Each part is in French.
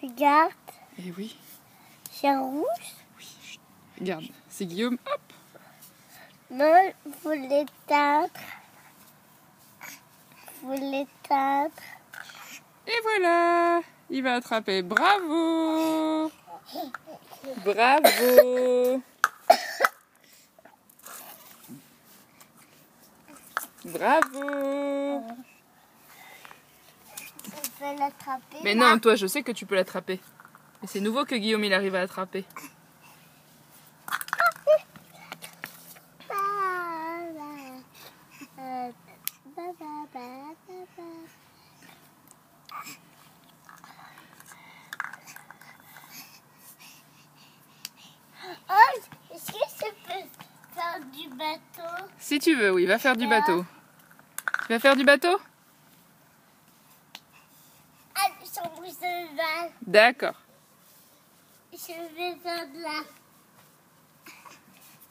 Regarde. Eh oui. C'est rouge. Oui. Chut. Regarde, c'est Guillaume. Hop. Non, faut l'éteindre. Faut l'éteindre. Et voilà. Il va attraper. Bravo. Bravo. Bravo. On peut l'attraper. Mais là. non, toi, je sais que tu peux l'attraper. Mais c'est nouveau que Guillaume, il arrive à attraper. Oh, est-ce que je peux faire du bateau? Si tu veux, oui, va faire du bateau. Tu vas faire du bateau? Ah, sans brise de balle. D'accord. Je vais faire de là.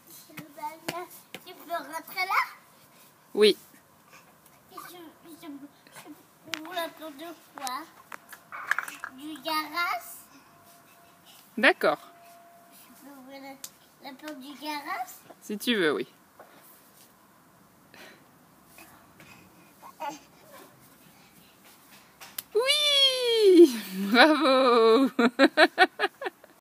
Je vais là. Tu peux rentrer là? Oui. Je vous la tour de quoi? Du garage? D'accord. Je peux ouvrir la porte du garage? Si tu veux, oui. Oui! Bravo!